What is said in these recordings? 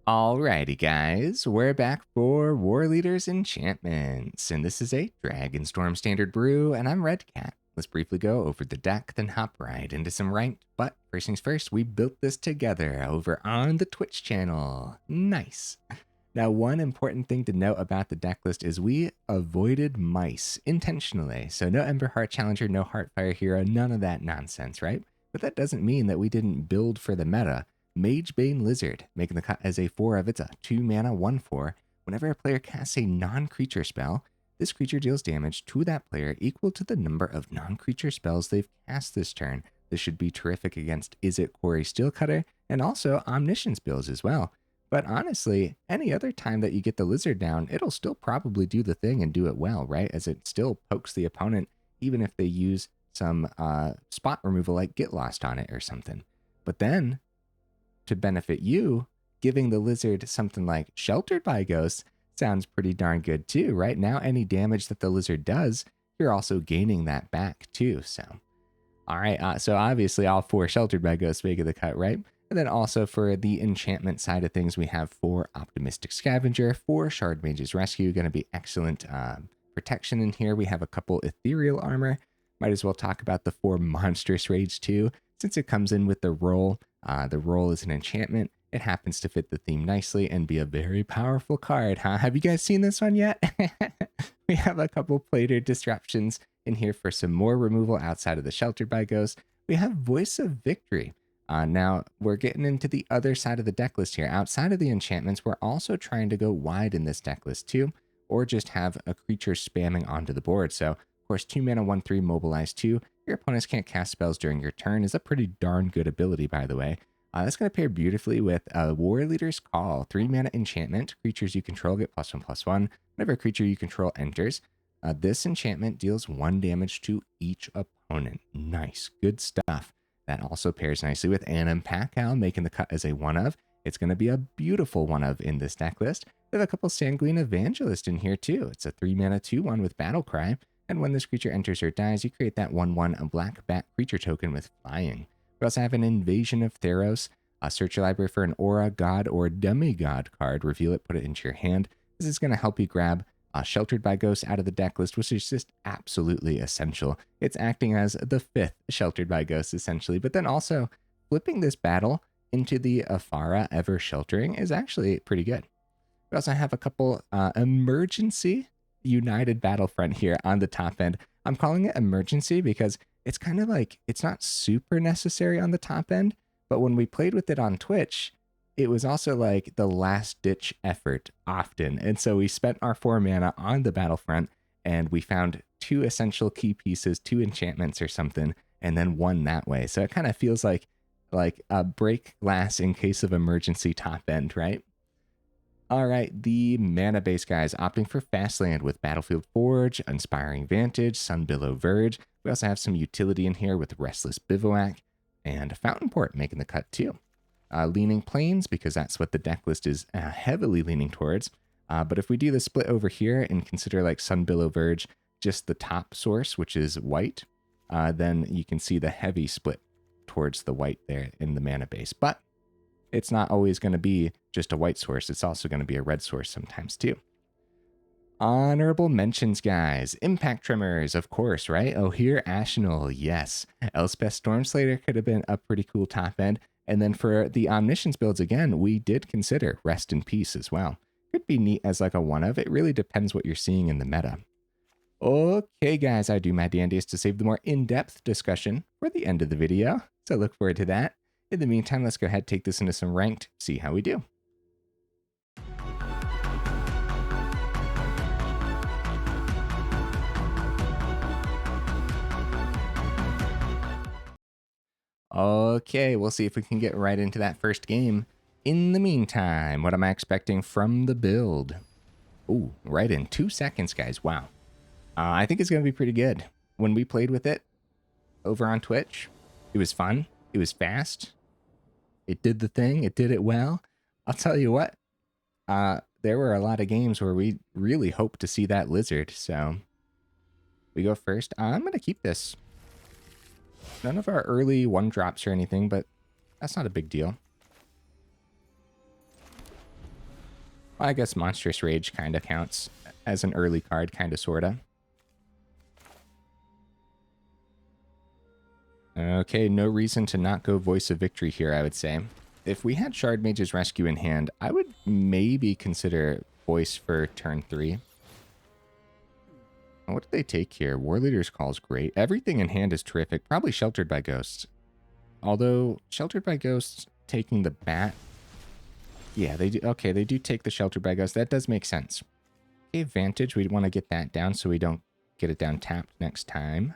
Alrighty, guys, we're back for Warleader's Enchantments, and this is a Dragonstorm Standard brew, and I'm Redcat. Let's briefly go over the deck, then hop right into some ranked. But first things first, we built this together over on the Twitch channel. Nice. Now, one important thing to note about the deck list is we avoided mice intentionally. So no Emberheart Challenger, no Heartfire Hero, none of that nonsense, right? But that doesn't mean that we didn't build for the meta. Magebane Lizard, making the cut as a 4 of it's a 2 mana 1/4. Whenever a player casts a non-creature spell, this creature deals damage to that player equal to the number of non-creature spells they've cast this turn. This should be terrific against Izzet Quarry Steelcutter and also Omniscience builds as well. But honestly, any other time that you get the Lizard down, it'll still probably do the thing and do it well, right? As it still pokes the opponent, even if they use some spot removal like Get Lost on it or something. But then, to benefit you, giving the Lizard something like Sheltered by Ghosts sounds pretty darn good too, right? Now any damage that the Lizard does, you're also gaining that back too, so. All right, so obviously all 4 Sheltered by Ghosts making the cut, right? And then also for the enchantment side of things, we have 4 Optimistic Scavenger, 4 Shardmage's Rescue, going to be excellent protection in here. We have a couple Ethereal Armor. Might as well talk about the 4 Monstrous Rage too, since it comes in with the roll. The roll is an enchantment. It happens to fit the theme nicely and be a very powerful card, huh? Have you guys seen this one yet? We have a couple Planar Disruptions in here for some more removal outside of the Sheltered by Ghost. We have Voice of Victory. Now, we're getting into the other side of the deck list here. Outside of the enchantments, we're also trying to go wide in this deck list too, or just have a creature spamming onto the board. So, of course, 2 mana 1/3 mobilize 2. Your opponents can't cast spells during your turn is a pretty darn good ability, by the way. That's going to pair beautifully with Warleader's Call, 3 mana enchantment. Creatures you control get +1/+1 whenever a creature you control enters. This enchantment deals 1 damage to each opponent. Nice, good stuff. That also pairs nicely with Anim Pakal, making the cut as a 1 of. It's going to be a beautiful 1 of in this deck list. We have a couple Sanguine Evangelist in here too. It's a 3 mana 2/1 with Battle Cry. And when this creature enters or dies, you create that 1/1 a black bat creature token with flying. We also have an Invasion of Theros. Search your library for an Aura, God, or Demigod card. Reveal it, put it into your hand. This is going to help you grab Sheltered by Ghosts out of the deck list, which is just absolutely essential. It's acting as the 5th Sheltered by Ghosts, essentially. But then also, flipping this battle into the Afara Ever Sheltering is actually pretty good. We also have a couple Emergency United Battlefront here on the top end. I'm calling it Emergency because it's kind of like, it's not super necessary on the top end, but when we played with it on Twitch, it was also like the last ditch effort often. And so we spent our 4 mana on the Battlefront and we found 2 essential key pieces, 2 enchantments or something, and then won that way. So it kind of feels like a break glass in case of emergency top end, right? All right, the mana base guys opting for Fastland with Battlefield Forge, Inspiring Vantage, Sunbillow Verge. We also have some utility in here with Restless Bivouac and Fountainport making the cut too. Leaning Plains, because that's what the deck list is heavily leaning towards. But if we do the split over here and consider like Sunbillow Verge just the top source, which is white, then you can see the heavy split towards the white there in the mana base. But it's not always going to be just a white source. It's also going to be a red source sometimes too. Honorable mentions, guys. Impact Tremors, of course, right? Oh, here, Ashnal, yes. Elspeth Stormslayer could have been a pretty cool top end. And then for the Omniscience builds, again, we did consider Rest in Peace as well. Could be neat as like a 1 of. It really depends what you're seeing in the meta. Okay, guys, I do my dandiest to save the more in-depth discussion for the end of the video. So look forward to that. In the meantime, let's go ahead and take this into some ranked, see how we do. Okay, we'll see if we can get right into that first game. In the meantime, what am I expecting from the build? Ooh, right in 2 seconds, guys. Wow. I think it's going to be pretty good. When we played with it over on Twitch, it was fun. It was fast. It did the thing. It did it well. I'll tell you what. There were a lot of games where we really hoped to see that Lizard. So we go first. I'm going to keep this. None of our early 1-drops or anything, but that's not a big deal. Well, I guess Monstrous Rage kind of counts as an early card, kind of, sort of. Okay, no reason to not go Voice of Victory here, I would say. If we had Shardmage's Rescue in hand, I would maybe consider Voice for turn 3. What do they take here? Warleader's Call is great. Everything in hand is terrific. Probably Sheltered by Ghosts. Although, Sheltered by Ghosts taking the bat... Yeah, they do. Okay, they do take the Sheltered by Ghosts. That does make sense. Okay, Vantage, we'd want to get that down so we don't get it down tapped next time.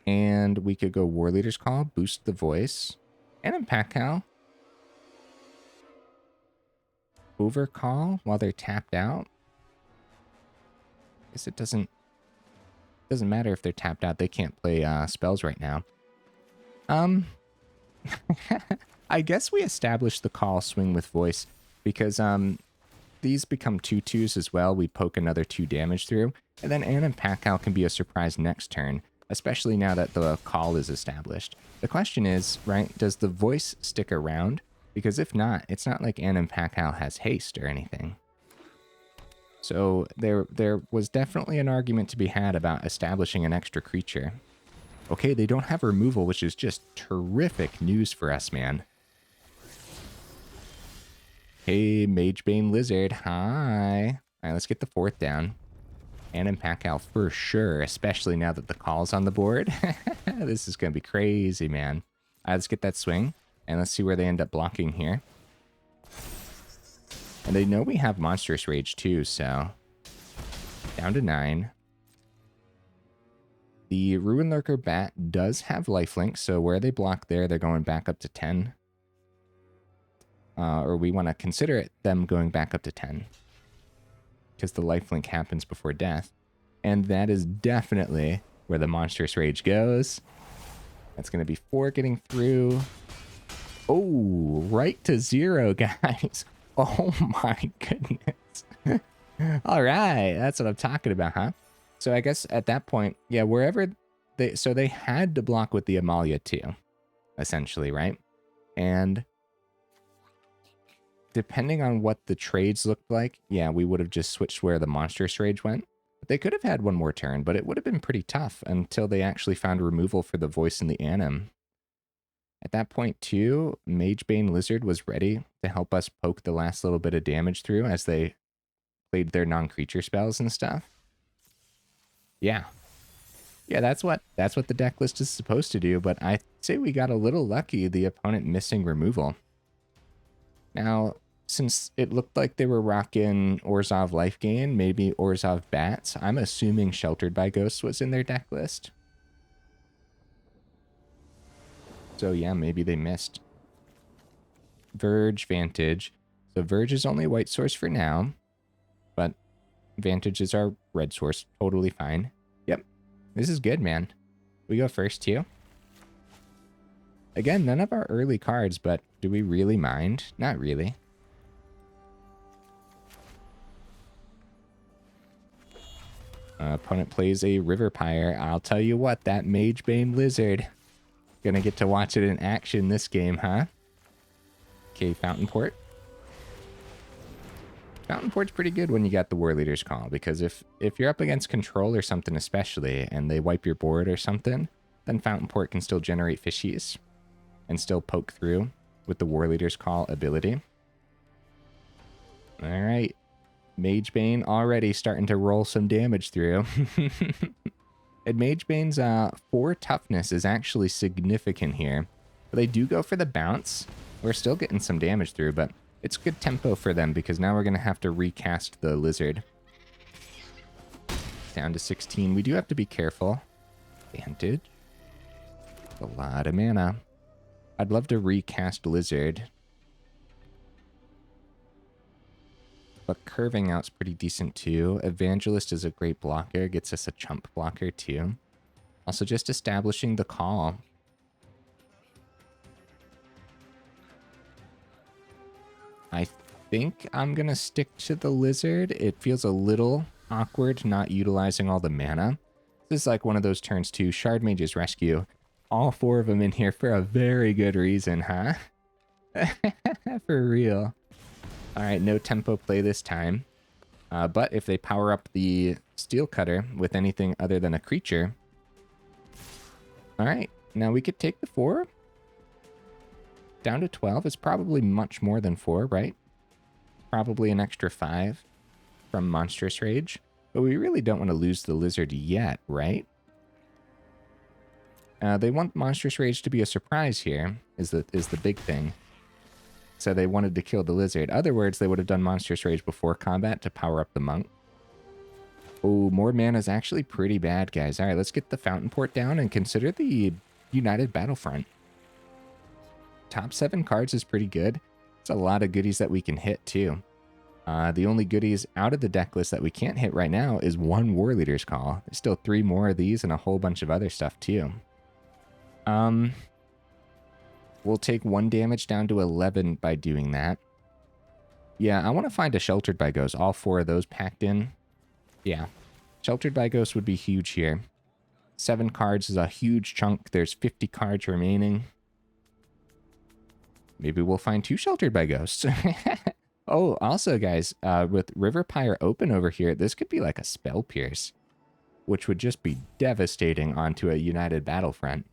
And we could go Warleader's Call, boost the Voice. And Pakal. Overcall while they're tapped out. I guess it doesn't matter if they're tapped out. They can't play spells right now. I guess we established the call swing with Voice because these become 2/2s as well. We poke another 2 damage through. And then Anim Pakal can be a surprise next turn, especially now that the call is established. The question is, right, does the Voice stick around? Because if not, it's not like Anim Pakal has haste or anything. So there was definitely an argument to be had about establishing an extra creature. Okay, they don't have removal, which is just terrific news for us, man. Hey, Magebane Lizard, hi. All right, let's get the 4th down. Anim Pakal for sure, especially now that the call's on the board. This is going to be crazy, man. All right, let's get that swing, and let's see where they end up blocking here. And they know we have Monstrous Rage too, so down to 9. The Ruin Lurker Bat does have lifelink, so where they block there, they're going back up to 10. Or we want to consider them going back up to 10. Because the lifelink happens before death. And that is definitely where the Monstrous Rage goes. That's going to be 4 getting through. Oh, right to 0, guys. Oh my goodness. All right, that's what I'm talking about, huh? So I guess at that point, yeah, wherever they... So they had to block with the Amalia too, essentially, right? And depending on what the trades looked like, yeah, we would have just switched where the Monstrous Rage went. But they could have had one more turn, but it would have been pretty tough until they actually found removal for the Voice and the Anim. At that point, too, Magebane Lizard was ready to help us poke the last little bit of damage through as they played their non-creature spells and stuff. Yeah. Yeah, that's what the deck list is supposed to do, but I say we got a little lucky, the opponent missing removal. Now, since it looked like they were rocking Orzhov Life Gain, maybe Orzhov Bats, I'm assuming Sheltered by Ghosts was in their deck list. So yeah, maybe they missed. Verge, Vantage. So Verge is only white source for now, but Vantage is our red source. Totally fine. Yep, this is good, man. We go first too. Again, none of our early cards, but do we really mind? Not really. Opponent plays a River Pyre. I'll tell you what, that Magebane Lizard. Gonna get to watch it in action this game, huh? Okay, Fountainport. Fountainport's pretty good when you got the Warleader's Call, because if you're up against Control or something especially, and they wipe your board or something, then Fountainport can still generate fishies and still poke through with the Warleader's Call ability. Alright. Magebane already starting to roll some damage through. And Magebane's 4 toughness is actually significant here. But they do go for the bounce. We're still getting some damage through, but it's good tempo for them because now we're going to have to recast the Lizard. Down to 16. We do have to be careful. Vantage. A lot of mana. I'd love to recast Lizard. But curving out's pretty decent too. Evangelist is a great blocker. Gets us a chump blocker too. Also just establishing the call. I think I'm going to stick to the Lizard. It feels a little awkward not utilizing all the mana. This is like one of those turns too. Shardmage's Rescue. All 4 of them in here for a very good reason, huh? For real. All right, no tempo play this time. But if they power up the Steel Cutter with anything other than a creature... All right, now we could take the 4 down to 12. It's probably much more than 4, right? Probably an extra 5 from Monstrous Rage. But we really don't want to lose the Lizard yet, right? They want Monstrous Rage to be a surprise here, is the big thing. So they wanted to kill the Lizard. Other words, they would have done Monstrous Rage before combat to power up the Monk. Oh, more mana is actually pretty bad, guys. All right, let's get the Fountainport down and consider the United Battlefront. Top 7 cards is pretty good. It's a lot of goodies that we can hit, too. The only goodies out of the deck list that we can't hit right now is 1 Warleader's Call. There's still 3 more of these and a whole bunch of other stuff, too. We'll take 1 damage down to 11 by doing that. Yeah, I want to find a Sheltered by Ghost. All 4 of those packed in. Yeah. Sheltered by Ghost would be huge here. 7 cards is a huge chunk. There's 50 cards remaining. Maybe we'll find 2 Sheltered by Ghosts. Oh, also, guys, with River Pyre open over here, this could be like a Spell Pierce, which would just be devastating onto a United Battlefront.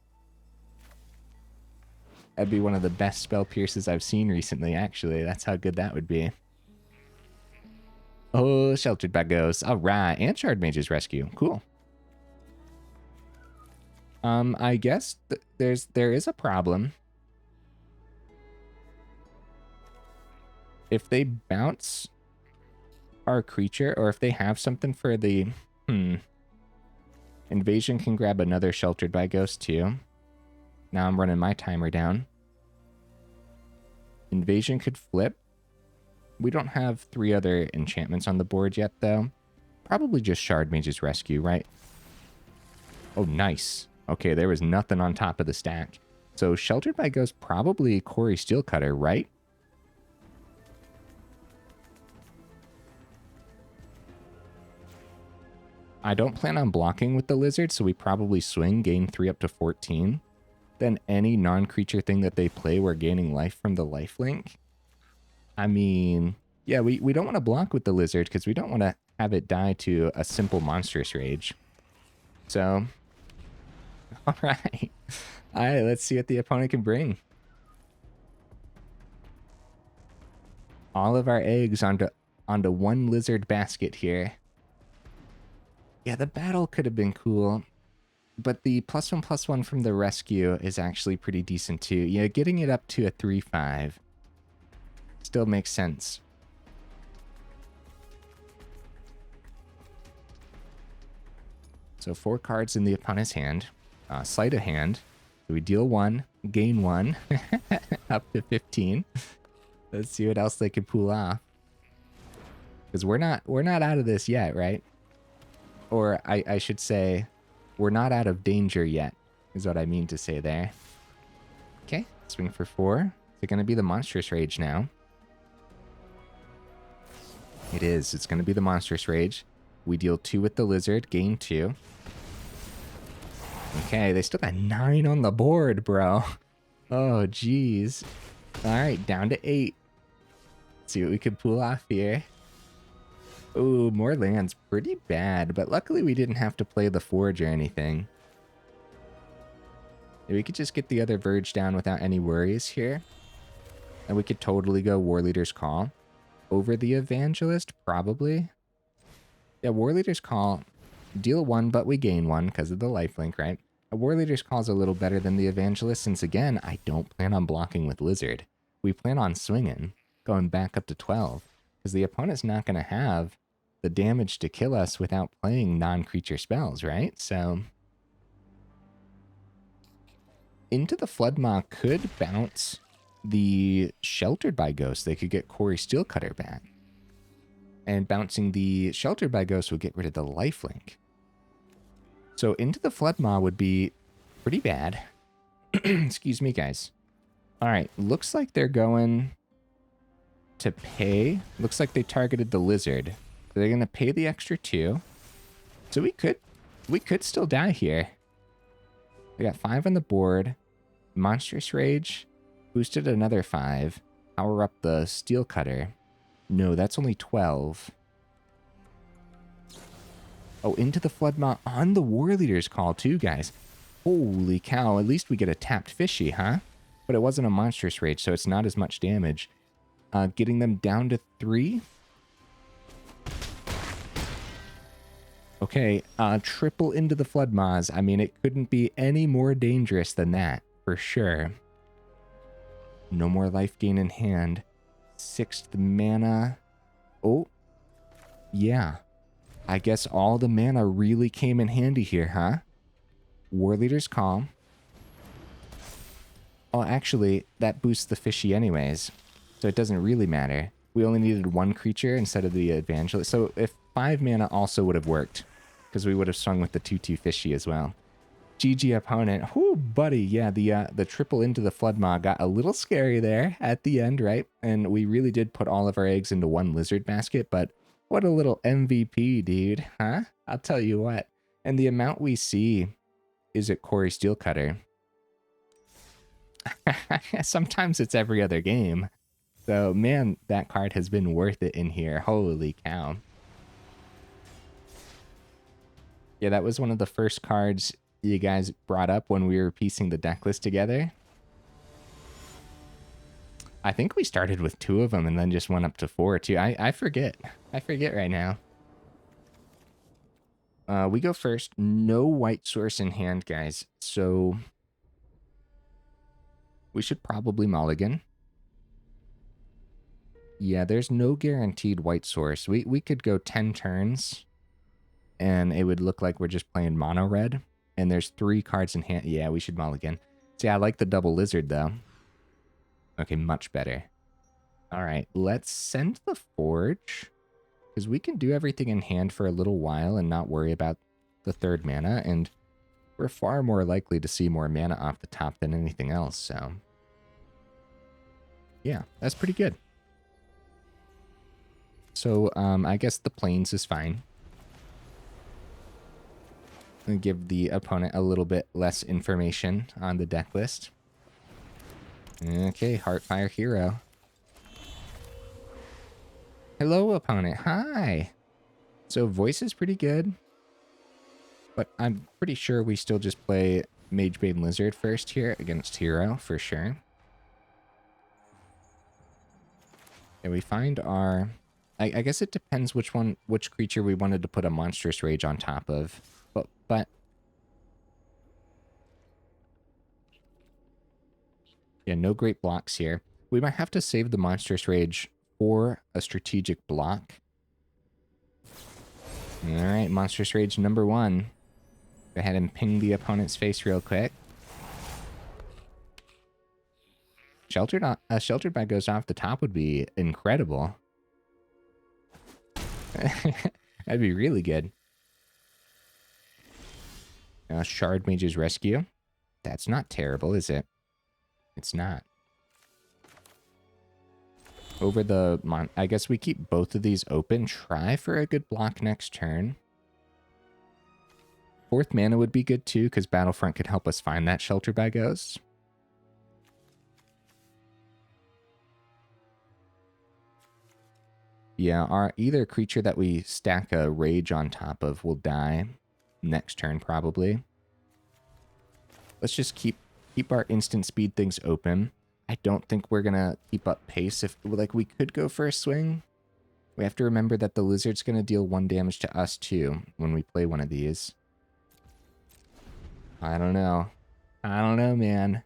That'd be one of the best Spell Pierces I've seen recently, actually. That's how good that would be. Oh, Sheltered by Ghosts. All right. And Shardmage's Rescue. Cool. I guess there is a problem. If they bounce our creature, or if they have something for the... Invasion can grab another Sheltered by Ghost, too. Now I'm running my timer down. Invasion could flip. We don't have 3 other enchantments on the board yet, though. Probably just Shardmage's Rescue, right? Oh, nice. Okay, there was nothing on top of the stack. So Sheltered by Ghost, probably Quarry Steelcutter, right? I don't plan on blocking with the Lizard, so we probably swing, gain 3 up to 14. Then any non-creature thing that they play, we're gaining life from the lifelink. I mean, yeah, we don't want to block with the Lizard because we don't want to have it die to a simple Monstrous Rage. So, all right. All right, let's see what the opponent can bring. All of our eggs onto 1 Lizard basket here. Yeah, the battle could have been cool. But the +1/+1 from the rescue is actually pretty decent too. Yeah, getting it up to a 3/5 still makes sense. So 4 cards in the opponent's hand. Sleight of hand. So we deal 1, gain 1, up to 15. Let's see what else they can pull off. Because we're not out of this yet, right? Or I should say, we're not out of danger yet, is what I mean to say there. Okay, swing for 4. Is it going to be the Monstrous Rage now? It is. It's going to be the Monstrous Rage. We deal 2 with the Lizard, gain 2. Okay, they still got 9 on the board, bro. Oh, jeez. All right, down to 8. Let's see what we can pull off here. Ooh, more lands. Pretty bad, but luckily we didn't have to play the Forge or anything. Yeah, we could just get the other Verge down without any worries here. And we could totally go Warleader's Call over the Evangelist, probably. Yeah, Warleader's Call, deal 1, but we gain 1 because of the lifelink, right? A Warleader's Call is a little better than the Evangelist since, again, I don't plan on blocking with Lizard. We plan on swinging, going back up to 12, because the opponent's not going to have the damage to kill us without playing non-creature spells, right? So, Into the Floodmaw could bounce the Sheltered by Ghost. They could get Quarry Steelcutter back. And bouncing the Sheltered by Ghost would get rid of the lifelink. So Into the Floodmaw would be pretty bad. Excuse me, guys. All right, looks like they're going to pay. Looks like they targeted the Lizard. So they're going to pay the extra 2. So we could still die here. They got 5 on the board. Monstrous Rage boosted another 5. Power up the Steelcutter. No, that's only 12. Oh, into the Floodmaw on the Warleader's call too, guys. Holy cow, at least we get a tapped fishy, huh? But it wasn't a Monstrous Rage, so it's not as much damage. Getting them down to 3. Okay, triple into the Floodmaws. I mean, it couldn't be any more dangerous than that, for sure. No more life gain in hand. 6th mana. Oh, yeah. I guess all the mana really came in handy here, huh? Warleader's Calm. Oh, actually, that boosts the fishy anyways, so it doesn't really matter. We only needed 1 creature instead of the Evangelist. So if 5 mana also would have worked, because we would have swung with the 2/2 fishy as well. GG opponent. Whoo, buddy. Yeah, the triple into the Floodmaw got a little scary there at the end, right? And we really did put all of our eggs into 1 lizard basket, but what a little MVP, dude, huh? I'll tell you what. And the amount we see is at Quarry Steelcutter. Sometimes it's every other game. So, man, that card has been worth it in here. Holy cow. Yeah, that was one of the first cards you guys brought up when we were piecing the deck list together. I think we started with 2 of them and then just went up to 4 too. I forget. I forget right now. We go first. No white source in hand, guys. So we should probably mulligan. Yeah, there's no guaranteed white source. We could go 10 turns and it would look like we're just playing mono red. And there's 3 cards in hand. Yeah, we should mulligan. See, I like the double lizard though. Okay, much better. All right, let's send the Forge, because we can do everything in hand for a little while and not worry about the 3rd mana, and we're far more likely to see more mana off the top than anything else, so yeah, that's pretty good. So I guess the Plains is fine. And give the opponent a little bit less information on the deck list. Okay, Heartfire Hero. Hello, opponent. Hi. So voice is pretty good, but I'm pretty sure we still just play Magebane Lizard first here against Hero for sure. And we find our... I guess it depends which creature we wanted to put a Monstrous Rage on top of. But yeah, no great blocks here. We might have to save the Monstrous Rage for a strategic block. All right, Monstrous Rage number 1. Go ahead and ping the opponent's face real quick. Sheltered by goes off the top would be incredible. That'd be really good. Shardmage's Rescue. That's not terrible, is it? It's not. Over the... I guess we keep both of these open. Try for a good block next turn. 4th mana would be good too, because Battlefront could help us find that Shelter by Ghosts. Yeah, either creature that we stack a Rage on top of will die next turn, probably. Let's just keep our instant speed things open. I don't think we're gonna keep up pace. If like we could go for a swing. We have to remember that the Lizard's gonna deal 1 damage to us too when we play one of these. I don't know. I don't know, man.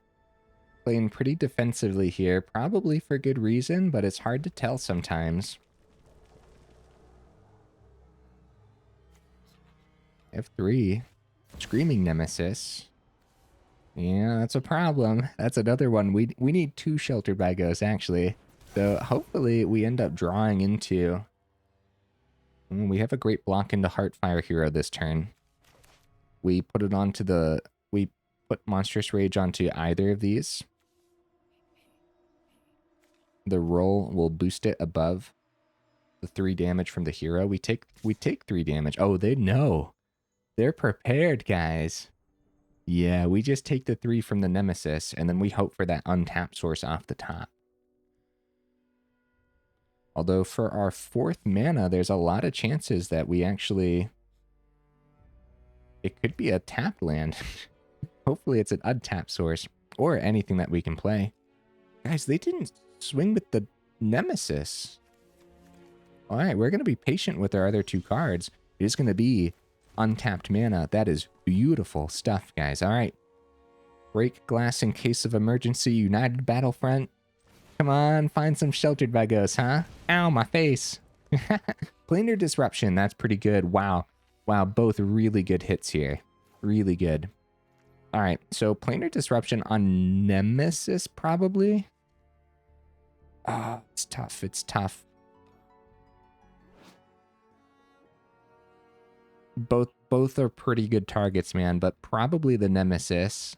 Playing pretty defensively here, probably for good reason, but it's hard to tell sometimes. F3. Screaming Nemesis. Yeah, that's a problem. That's another one. We need 2 Sheltered by Ghosts, actually. So hopefully we end up drawing into... We have a great block into Heartfire Hero this turn. We put it onto the... We put Monstrous Rage onto either of these. The roll will boost it above the 3 damage from the hero. We take 3 damage. Oh, they know. They're prepared, guys. Yeah, we just take the 3 from the Nemesis, and then we hope for that untapped source off the top. Although for our 4th mana, there's a lot of chances that we actually... It could be a tapped land. Hopefully it's an untapped source or anything that we can play. Guys, they didn't swing with the Nemesis. All right, we're going to be patient with our other 2 cards. It is going to be untapped mana. That is beautiful stuff, guys. All right. Break glass in case of emergency. United Battlefront. Come on, find some sheltered by ghosts, huh? Ow, my face. Planar Disruption. That's pretty good. Wow. Wow, both really good hits here. Really good. All right, so Planar Disruption on Nemesis, probably. Ah, it's tough. It's tough. Both are pretty good targets, man, but probably the Nemesis.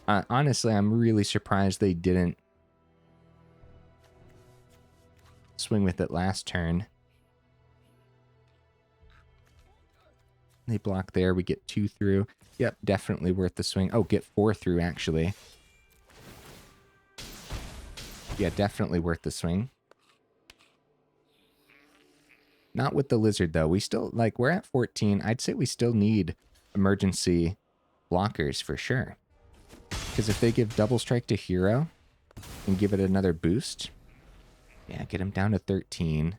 Honestly, I'm really surprised they didn't swing with it last turn. They block there. We get 2 through. Yep, definitely worth the swing. Oh, get 4 through, actually. Yeah, definitely worth the swing. Not with the Lizard, though. We still, like, we're at 14. I'd say we still need emergency blockers for sure. Because if they give double strike to hero and give it another boost, yeah, get him down to 13.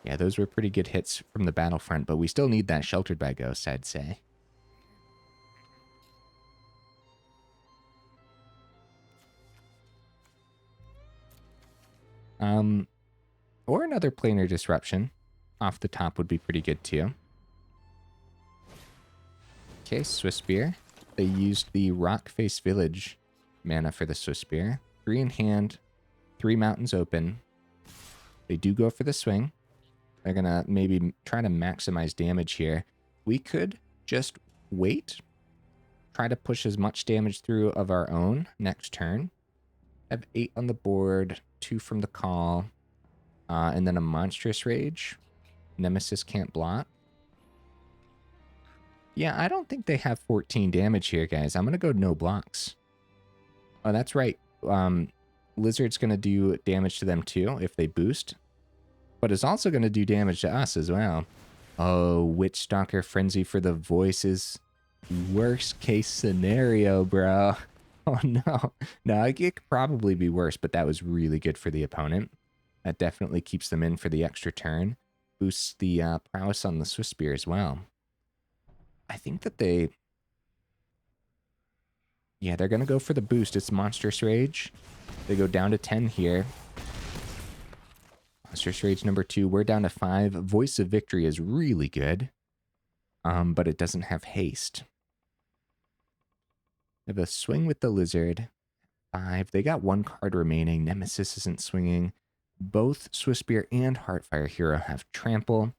Yeah, those were pretty good hits from the Battlefront, but we still need that sheltered by ghosts, I'd say. Or another Planar Disruption off the top would be pretty good too. Okay, Swiss Spear. They used the Rockface Village mana for the Swiss Spear. 3 in hand, 3 mountains open. They do go for the swing. They're gonna maybe try to maximize damage here. We could just wait, try to push as much damage through of our own next turn. Have 8 on the board, 2 from the call, and then a Monstrous Rage. Nemesis can't block. Yeah, I don't think they have 14 damage here, guys. I'm going to go no blocks. Oh, that's right. Lizard's going to do damage to them too if they boost. But it's also going to do damage to us as well. Oh, Witchstalker Frenzy for the voices. Worst case scenario, bro. Oh, no. No, it could probably be worse, but that was really good for the opponent. That definitely keeps them in for the extra turn. Boosts the prowess on the Swiss Spear as well. I think that they... Yeah, they're going to go for the boost. It's Monstrous Rage. They go down to 10 here. Monstrous Rage number 2. We're down to 5. Voice of Victory is really good. But it doesn't have haste. They have a swing with the Lizard. 5. They got 1 card remaining. Nemesis isn't swinging. Both Swiss Spear and Heartfire Hero have Trample.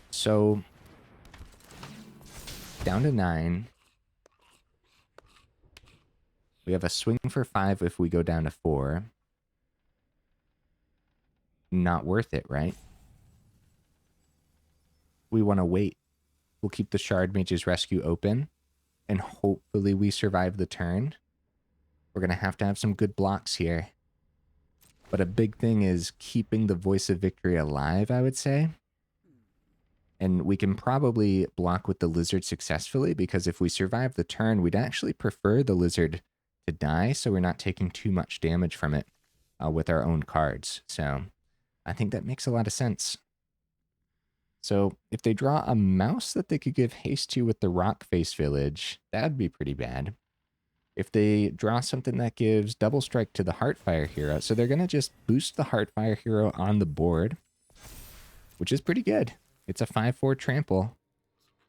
So, down to 9. We have a swing for 5 if we go down to 4. Not worth it, right? We want to wait. We'll keep the Shardmage's Rescue open, and hopefully we survive the turn. We're going to have some good blocks here. But a big thing is keeping the Voice of Victory alive, I would say. And we can probably block with the Lizard successfully, because if we survive the turn, we'd actually prefer the Lizard to die, so we're not taking too much damage from it with our own cards. So I think that makes a lot of sense. So if they draw a mouse that they could give haste to with the Rockface Village, that'd be pretty bad. If they draw something that gives double strike to the Heartfire Hero, so they're going to just boost the Heartfire Hero on the board, which is pretty good. It's a 5/4 trample.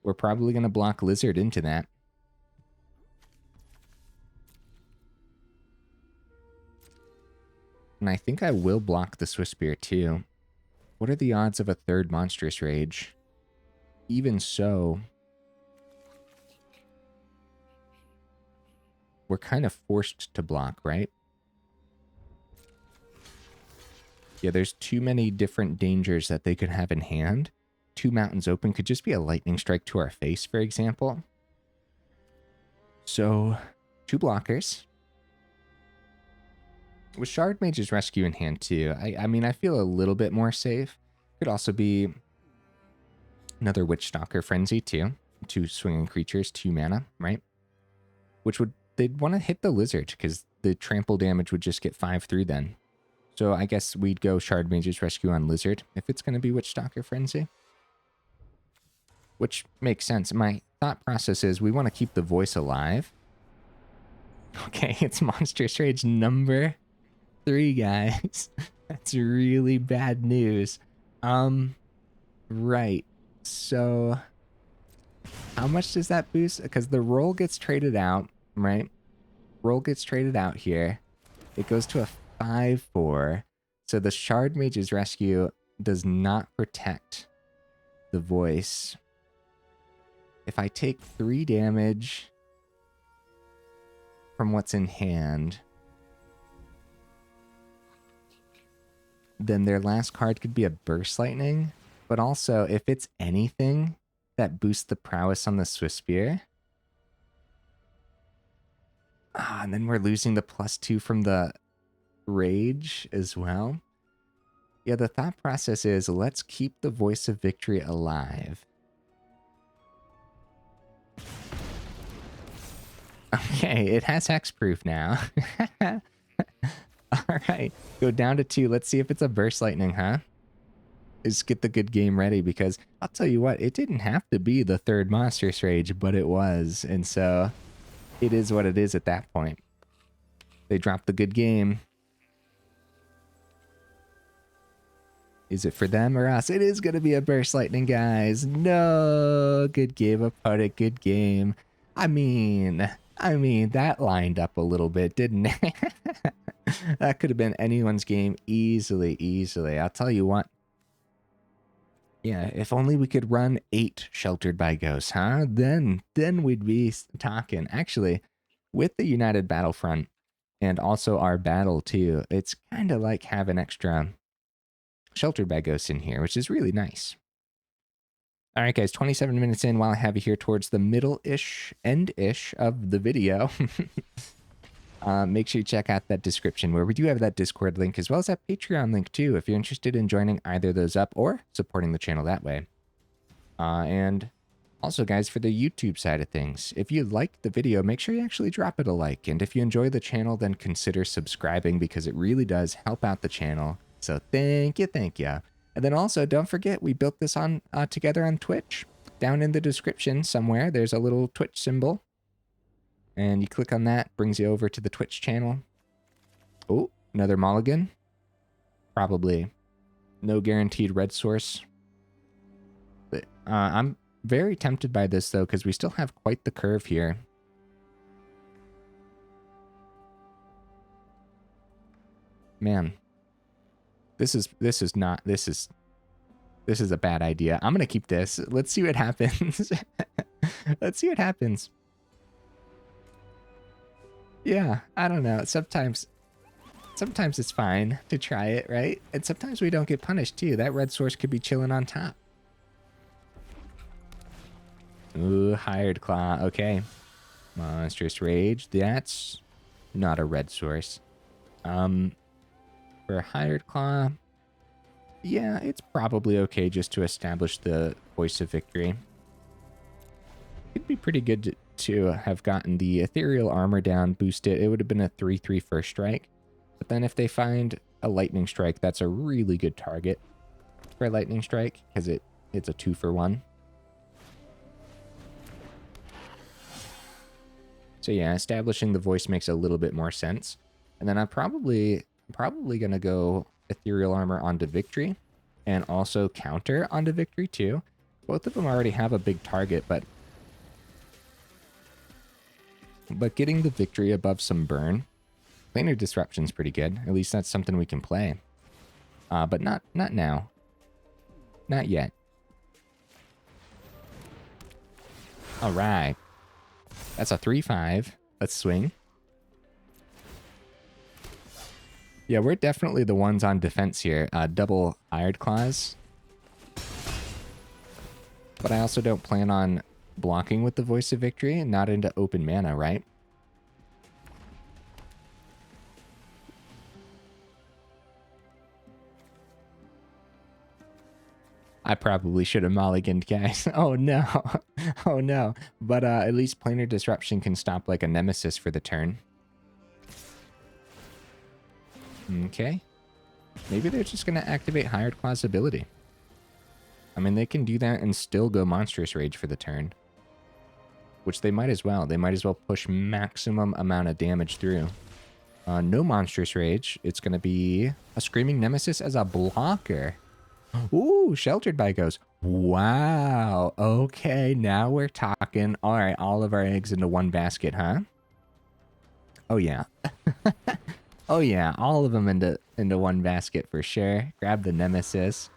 We're probably going to block Lizard into that. And I think I will block the Swiss Spear too. What are the odds of a 3rd Monstrous Rage? Even so, we're kind of forced to block, right? Yeah, there's too many different dangers that they could have in hand 2 mountains open could just be a lightning strike to our face, for example. So 2 blockers. With Shardmage's Rescue in hand too, I mean, I feel a little bit more safe. Could also be another Witchstalker Frenzy too. 2 swinging creatures, 2 mana, right? Which would, they'd want to hit the Lizard because the trample damage would just get 5/3 then. So I guess we'd go Shardmage's Rescue on Lizard if it's going to be Witchstalker Frenzy. Which makes sense. My thought process is we want to keep the voice alive. Okay, it's Monstrous Rage number 3, guys. That's really bad news. Right. So how much does that boost? Because the roll gets traded out, right? Roll gets traded out here. It goes to a 5/4. So the Shardmage's Rescue does not protect the voice. If I take 3 damage from what's in hand, then their last card could be a Burst Lightning. But also, if it's anything that boosts the prowess on the Swiftspear. And then we're losing the +2 from the Rage as well. Yeah, the thought process is let's keep the Voice of Victory alive. Okay, it has hexproof now. All right, go down to 2. Let's see if it's a Burst Lightning, huh? Just get the good game ready, because I'll tell you what, it didn't have to be the 3rd Monstrous Rage, but it was. And so it is what it is at that point. They dropped the good game. Is it for them or us? It is going to be a Burst Lightning, guys. No, good game, opponent, good game. I mean, that lined up a little bit, didn't it? That could have been anyone's game easily. I'll tell you what. Yeah, if only we could run 8 Sheltered by Ghosts, huh? Then we'd be talking. Actually, with the United Battlefront and also our battle too, it's kind of like having extra Sheltered by Ghosts in here, which is really nice. All right, guys, 27 minutes in. While I have you here towards the middle-ish, end-ish of the video, make sure you check out that description where we do have that Discord link as well as that Patreon link too, if you're interested in joining either of those up or supporting the channel that way. And also, guys, for the YouTube side of things, if you liked the video, make sure you actually drop it a like. And if you enjoy the channel, then consider subscribing, because it really does help out the channel. So thank you. And then also, don't forget, we built this on together on Twitch. Down in the description somewhere, there's a little Twitch symbol. And you click on that, brings you over to the Twitch channel. Oh, another mulligan. Probably no guaranteed red source. But, I'm very tempted by this, though, because we still have quite the curve here. Man. This is a bad idea. I'm gonna keep this. Let's see what happens. Let's see what happens. Yeah, I don't know. Sometimes it's fine to try it, right? And sometimes we don't get punished too. That red source could be chilling on top. Ooh, Hired Claw. Okay. Monstrous Rage. That's not a red source. For Hired Claw, yeah, it's probably okay just to establish the Voice of Victory. It'd be pretty good to have gotten the Ethereal Armor down, boost it. It would have been a 3/3 first strike. But then if they find a Lightning Strike, that's a really good target for a Lightning Strike, because it's a 2-for-1. So yeah, establishing the voice makes a little bit more sense. And then I'm probably going to go Ethereal Armor onto Victory, and also counter onto Victory too. Both of them already have a big target, but getting the Victory above some burn, Planar Disruption's pretty good. At least that's something we can play. But not now. Not yet. All right. That's a 3/5. Let's swing. Yeah, we're definitely the ones on defense here. Double Hired Claws. But I also don't plan on blocking with the Voice of Victory and not into open mana, right? I probably should have mulliganed, guys. Oh no. Oh no. But at least Planar Disruption can stop like a Nemesis for the turn. Okay. Maybe they're just going to activate Hired Claw's ability. I mean, they can do that and still go Monstrous Rage for the turn. Which they might as well. They might as well push maximum amount of damage through. No Monstrous Rage. It's going to be a Screaming Nemesis as a blocker. Ooh, Sheltered by Ghost. Wow. Okay, now we're talking. All right, all of our eggs into one basket, huh? Oh, yeah. Oh, yeah, all of them into one basket for sure. Grab the Nemesis.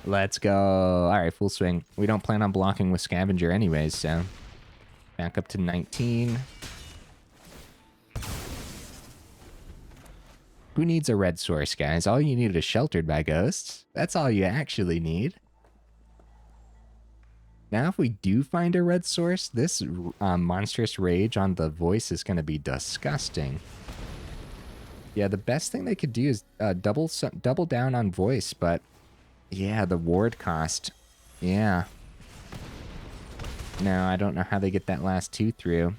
Let's go. All right, full swing. We don't plan on blocking with Scavenger anyways, so back up to 19. Who needs a red source, guys? All you need is Sheltered by Ghosts. That's all you actually need. Now, if we do find a red source, this Monstrous Rage on the Voice is going to be disgusting. Yeah, the best thing they could do is double down on Voice, but yeah, the ward cost. Yeah. No, I don't know how they get that last 2 through.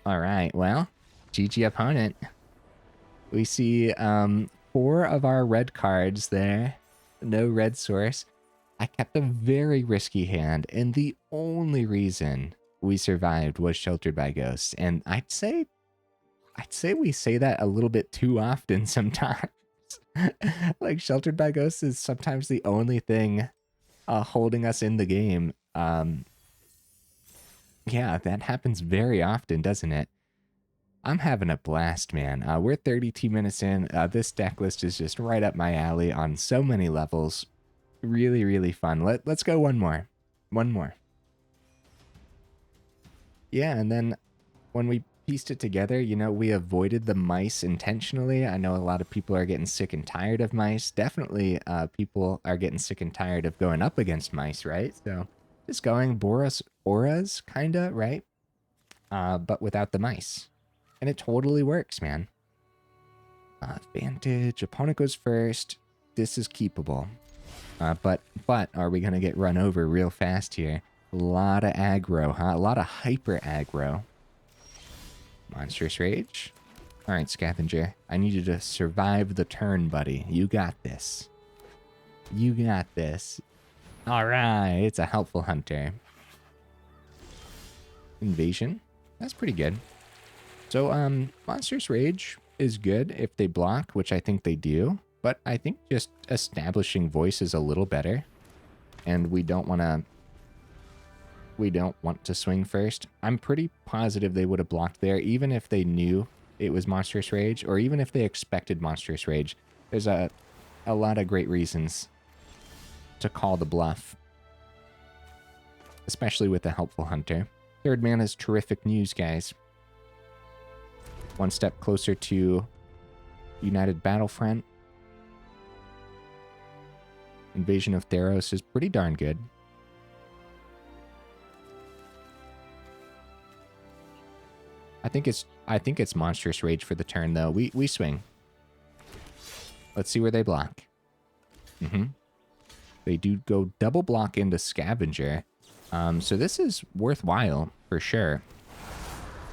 All right, well, GG opponent. We see 4 of our red cards there. No red source. I kept a very risky hand, and the only reason we survived was Sheltered by Ghosts. And I'd say we say that a little bit too often sometimes. Like, Sheltered by Ghosts is sometimes the only thing holding us in the game. Yeah, that happens very often, doesn't it? I'm having a blast, man. We're 32 minutes in. This deck list is just right up my alley on so many levels. Really, really fun. Let's go one more. One more. Yeah, and then when we pieced it together, you know, we avoided the mice intentionally. I know a lot of people are getting sick and tired of mice. Definitely people are getting sick and tired of going up against mice, right? So just going Boros auras, kinda, right? But without the mice. And it totally works, man. Vantage, opponent goes first. This is keepable. But are we going to get run over real fast here? A lot of aggro, huh? A lot of hyper aggro. Monstrous Rage. All right, Scavenger. I need you to survive the turn, buddy. You got this. You got this. All right, it's a helpful hunter. Invasion. That's pretty good. So, Monstrous Rage is good if they block, which I think they do. But I think just establishing Voice is a little better. And we don't want to swing first. I'm pretty positive they would have blocked there, even if they knew it was Monstrous Rage, or even if they expected Monstrous Rage. There's a lot of great reasons to call the bluff. Especially with the helpful hunter. Third mana is terrific news, guys. One step closer to United Battlefront. Invasion of Theros is pretty darn good. I think it's Monstrous Rage for the turn though. We swing. Let's see where they block. They do go double block into Scavenger. So this is worthwhile for sure.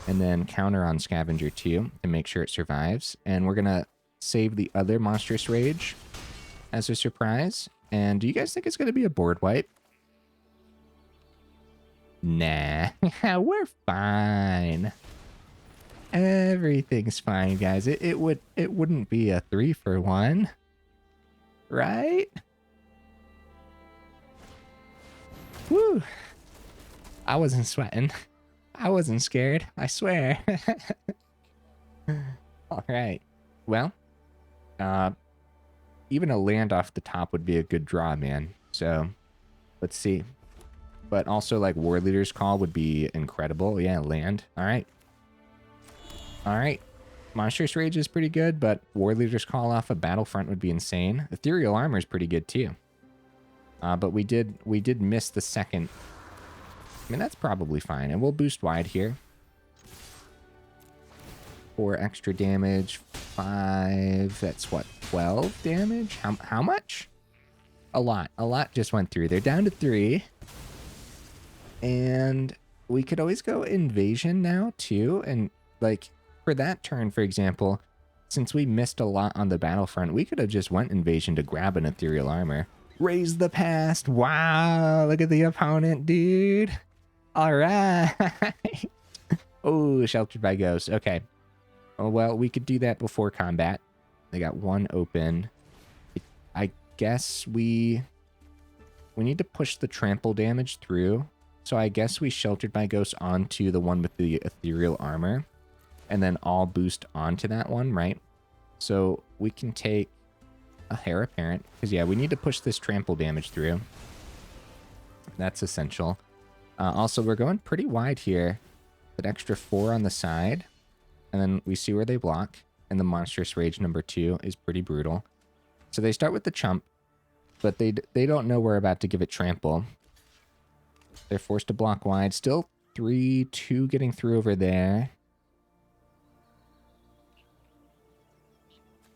And then counter on Scavenger too to make sure it survives. And we're gonna save the other Monstrous Rage as a surprise. And do you guys think it's gonna be a board wipe? Nah, we're fine. Everything's fine, guys. It wouldn't be a 3-for-1, right? Woo! I wasn't sweating. I wasn't scared. I swear. All right. Well, even a land off the top would be a good draw, man. So let's see. But also, like, Warleader's Call would be incredible. Yeah, land. All right. All right. Monstrous Rage is pretty good, but Warleader's Call off a Battlefront would be insane. Ethereal Armor is pretty good, too. But we did miss the second. I mean, that's probably fine. And we'll boost wide here. 4 extra damage. 5. That's what, 12 damage? How much? A lot. A lot just went through. They're down to 3. And we could always go invasion now too. And like for that turn, for example, since we missed a lot on the battlefront, we could have just went invasion to grab an ethereal armor. Raise the past. Wow, look at the opponent, dude. All right. Oh, sheltered by ghosts. Okay. Oh, well, we could do that before combat. They got 1 open. I guess we need to push the trample damage through. So I guess we sheltered by ghosts onto the one with the ethereal armor. And then all boost onto that one, right? So we can take a Heir Apparent. Because, yeah, we need to push this trample damage through. That's essential. Also, we're going pretty wide here. That extra 4 on the side. And then we see where they block. And the Monstrous Rage number 2 is pretty brutal. So they start with the chump. But they don't know we're about to give it trample. They're forced to block wide. Still 3-2 getting through over there.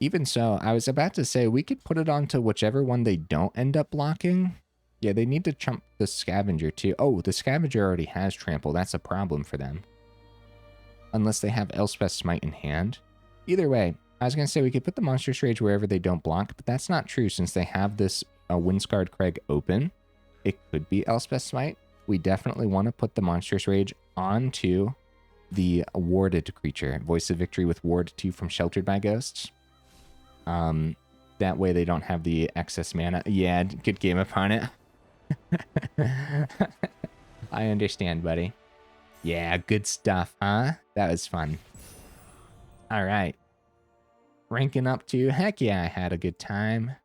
Even so, I was about to say we could put it onto whichever one they don't end up blocking. Yeah, they need to chump the Scavenger too. Oh, the Scavenger already has trample. That's a problem for them. Unless they have Elspeth's Smite in hand. Either way, I was going to say we could put the Monstrous Rage wherever they don't block, but that's not true since they have this Windscarred Crag open. It could be Elspeth's Smite. We definitely want to put the Monstrous Rage onto the warded creature. Voice of Victory with Ward 2 from Sheltered by Ghosts. That way they don't have the excess mana. Yeah, good game opponent. I understand, buddy. Yeah, good stuff, huh? That was fun. All right. Ranking up to, heck yeah, I had a good time.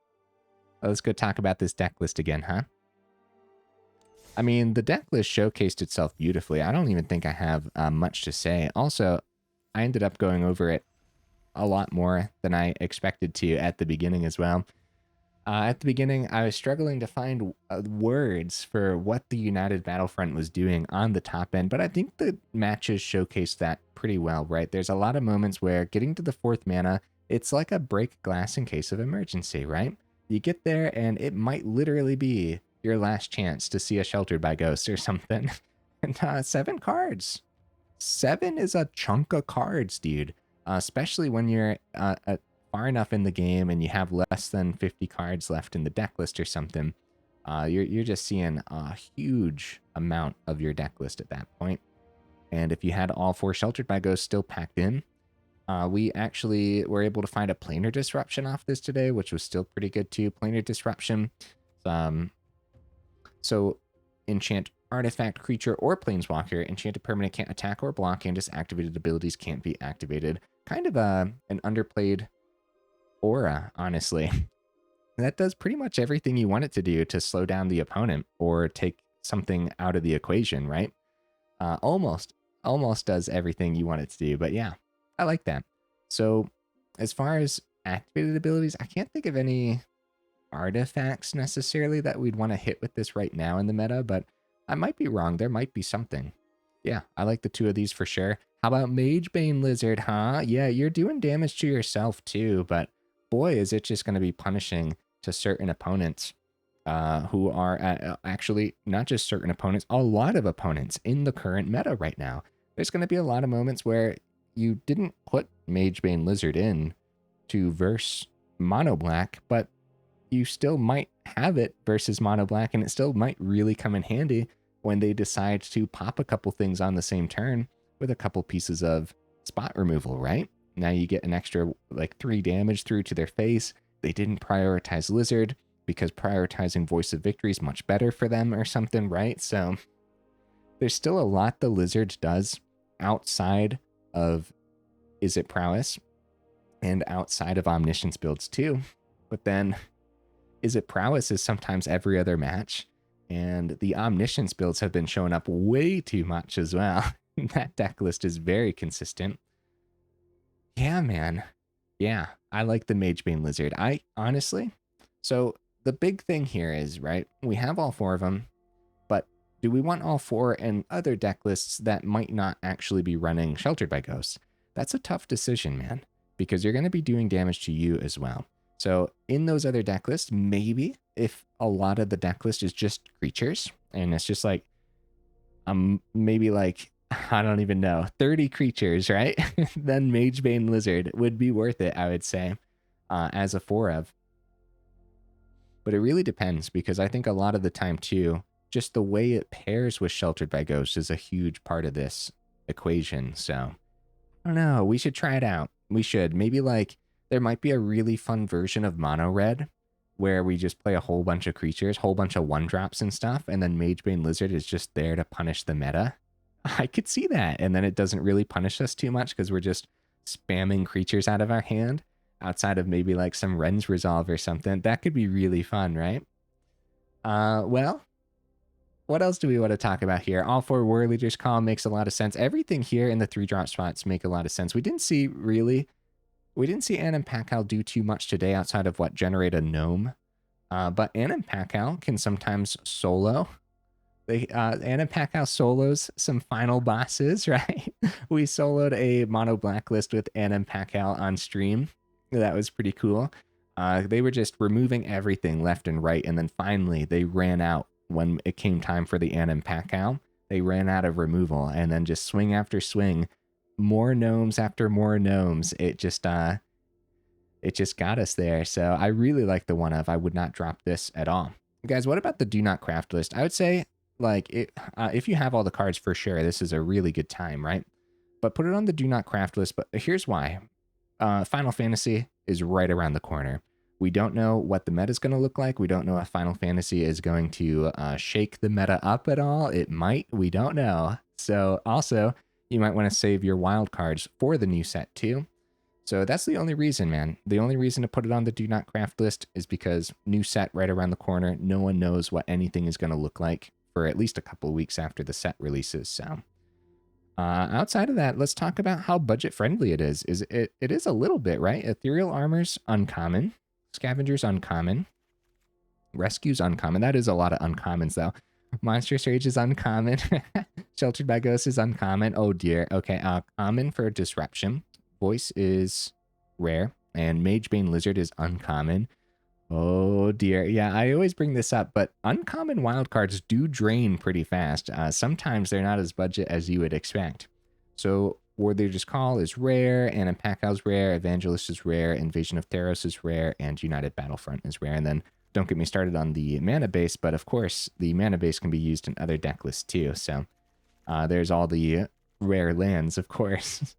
Let's go talk about this deck list again, huh? I mean, the deck list showcased itself beautifully. I don't even think I have much to say. Also, I ended up going over it a lot more than I expected to at the beginning as well. At the beginning, I was struggling to find words for what the United Battlefront was doing on the top end, but I think the matches showcased that pretty well, right? There's a lot of moments where getting to the 4th mana, it's like a break glass in case of emergency, right? You get there and it might literally be your last chance to see a Sheltered by Ghosts or something. And 7 cards. 7 is a chunk of cards, dude. Especially when you're far enough in the game and you have less than 50 cards left in the deck list or something. You're just seeing a huge amount of your deck list at that point. And if you had all 4 Sheltered by Ghosts still packed in, we actually were able to find a Planar Disruption off this today, which was still pretty good too. Planar Disruption. So enchant artifact, creature, or planeswalker. Enchanted permanent can't attack or block, and just activated abilities can't be activated. Kind of an underplayed aura, honestly. That does pretty much everything you want it to do to slow down the opponent or take something out of the equation, right? Almost does everything you want it to do, but yeah, I like that. So as far as activated abilities, I can't think of any artifacts necessarily that we'd want to hit with this right now in the meta, but I might be wrong. There might be something. Yeah, I like the 2 of these for sure. How about Magebane Lizard, huh? Yeah, you're doing damage to yourself too, but boy, is it just going to be punishing to certain opponents who are actually not just certain opponents, a lot of opponents in the current meta right now. There's going to be a lot of moments where you didn't put Magebane Lizard in to verse Mono Black, but you still might have it versus Mono Black, and it still might really come in handy when they decide to pop a couple things on the same turn with a couple pieces of spot removal, right? Now you get an extra like 3 damage through to their face. They didn't prioritize Lizard because prioritizing Voice of Victory is much better for them or something, right? So there's still a lot the Lizard does outside of Is It Prowess and outside of Omniscience builds too. But then Is It Prowess is sometimes every other match, and the Omniscience builds have been showing up way too much as well. That deck list is very consistent. Yeah, man. Yeah, I like the Magebane Lizard. I honestly, so the big thing here is, right, we have all 4 of them, but do we want all 4 in other deck lists that might not actually be running Sheltered by Ghosts? That's a tough decision, man, because you're going to be doing damage to you as well. So in those other deck lists, maybe if a lot of the deck list is just creatures, and it's just like, maybe like, I don't even know, 30 creatures, right? Then Magebane Lizard would be worth it, I would say, as a 4 of. But it really depends, because I think a lot of the time too, just the way it pairs with Sheltered by Ghosts is a huge part of this equation. So I don't know, we should try it out. We should. Maybe like there might be a really fun version of Mono Red where we just play a whole bunch of creatures, whole bunch of 1-drops and stuff, and then Magebane Lizard is just there to punish the meta. I could see that, and then it doesn't really punish us too much because we're just spamming creatures out of our hand outside of maybe like some Ren's Resolve or something. That could be really fun, right? Well, what else do we want to talk about here? All 4 Warleader's Call makes a lot of sense. Everything here in the 3-drop spots make a lot of sense. We didn't see Anim Pakal do too much today outside of what, generate a gnome. But Anim Pakal can sometimes solo. Anim Pakal solos some final bosses, right? We soloed a mono blacklist with Anim Pakal on stream. That was pretty cool. They were just removing everything left and right, and then finally they ran out when it came time for the Anim Pakal. They ran out of removal, and then just swing after swing, more gnomes after more gnomes. It just got us there. So I really like the 1 of. I would not drop this at all. Guys, what about the Do Not Craft list? I would say, like, if you have all the cards, for sure, this is a really good time, right? But put it on the Do Not Craft list. But here's why. Final Fantasy is right around the corner. We don't know what the meta is going to look like. We don't know if Final Fantasy is going to shake the meta up at all. It might. We don't know. So also, you might want to save your wild cards for the new set too. So that's the only reason, man. The only reason to put it on the Do Not Craft list is because new set right around the corner. No one knows what anything is going to look like for at least a couple of weeks after the set releases. So outside of that, let's talk about how budget friendly it is. It is a little bit, right? Ethereal Armor's uncommon. Scavenger's uncommon. Rescue's uncommon. That is a lot of uncommons though. Monstrous Rage is uncommon. Sheltered by Ghosts is uncommon. Oh dear. Okay, common for Disruption. Voice is rare. And Magebane Lizard is uncommon. Oh dear. Yeah, I always bring this up, but uncommon wildcards do drain pretty fast. Sometimes they're not as budget as you would expect. So Warleader's Call is rare, Anim Pakal's rare, Evangelist is rare, Invasion of Theros is rare, and United Battlefront is rare. And then don't get me started on the mana base, but of course the mana base can be used in other deck lists too. So there's all the rare lands, of course.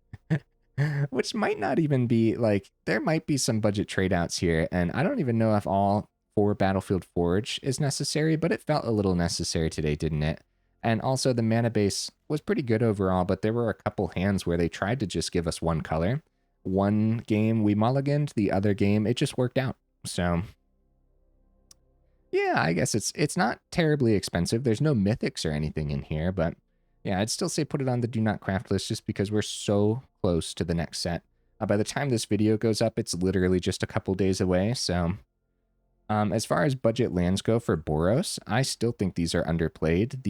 Which might not even be like, there might be some budget trade outs here, and I don't even know if all 4 Battlefield Forge is necessary, but it felt a little necessary today, didn't it? And also the mana base was pretty good overall, but there were a couple hands where they tried to just give us 1 color. One game we mulliganed, the other game it just worked out. So yeah, I guess it's not terribly expensive. There's no mythics or anything in here, but yeah, I'd still say put it on the Do Not Craft list just because we're so close to the next set. By the time this video goes up, it's literally just a couple days away. So as far as budget lands go for Boros, I still think these are underplayed.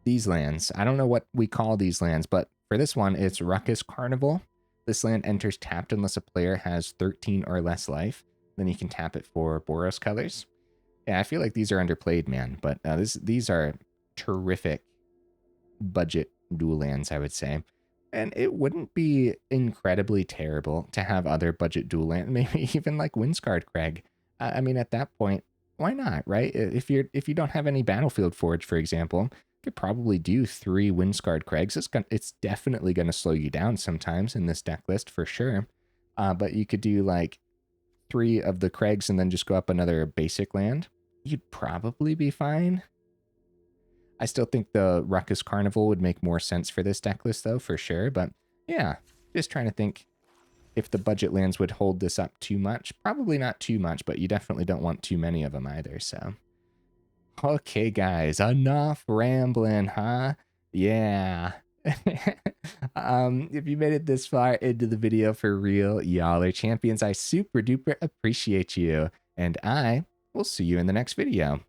These lands, I don't know what we call these lands, but for this one, it's Ruckus Carnival. This land enters tapped unless a player has 13 or less life. Then you can tap it for Boros colors. Yeah, I feel like these are underplayed, man, but these are terrific budget dual lands, I would say. And it wouldn't be incredibly terrible to have other budget dual lands, maybe even like Windscarred Crag. I mean, at that point, why not, right? If you don't have any Battlefield Forge, for example, you could probably do 3 Windscarred Crags. It's definitely going to slow you down sometimes in this deck list for sure. But you could do like 3 of the Crags and then just go up another basic land. You'd probably be fine. I still think the Ruckus Carnival would make more sense for this deck list, though, for sure. But yeah, just trying to think if the budget lands would hold this up too much. Probably not too much, but you definitely don't want too many of them either. So, okay, guys, enough rambling, huh? Yeah, If you made it this far into the video, for real, y'all are champions. I super duper appreciate you. And I will see you in the next video.